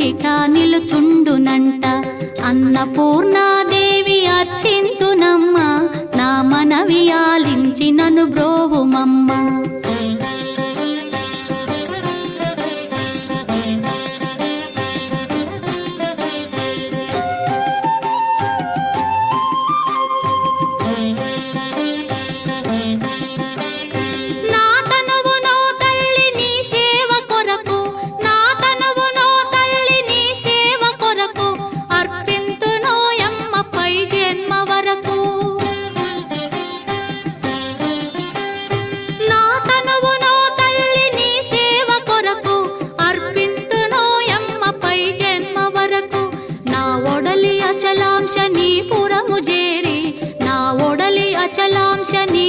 ముంగిట నిలుచుండునంట. అన్నపూర్ణాదేవి అర్చింతునమ్మ, నా మనవి ఆలించి నన్ను బ్రోవుమమ్మ. అచలాంశ నీ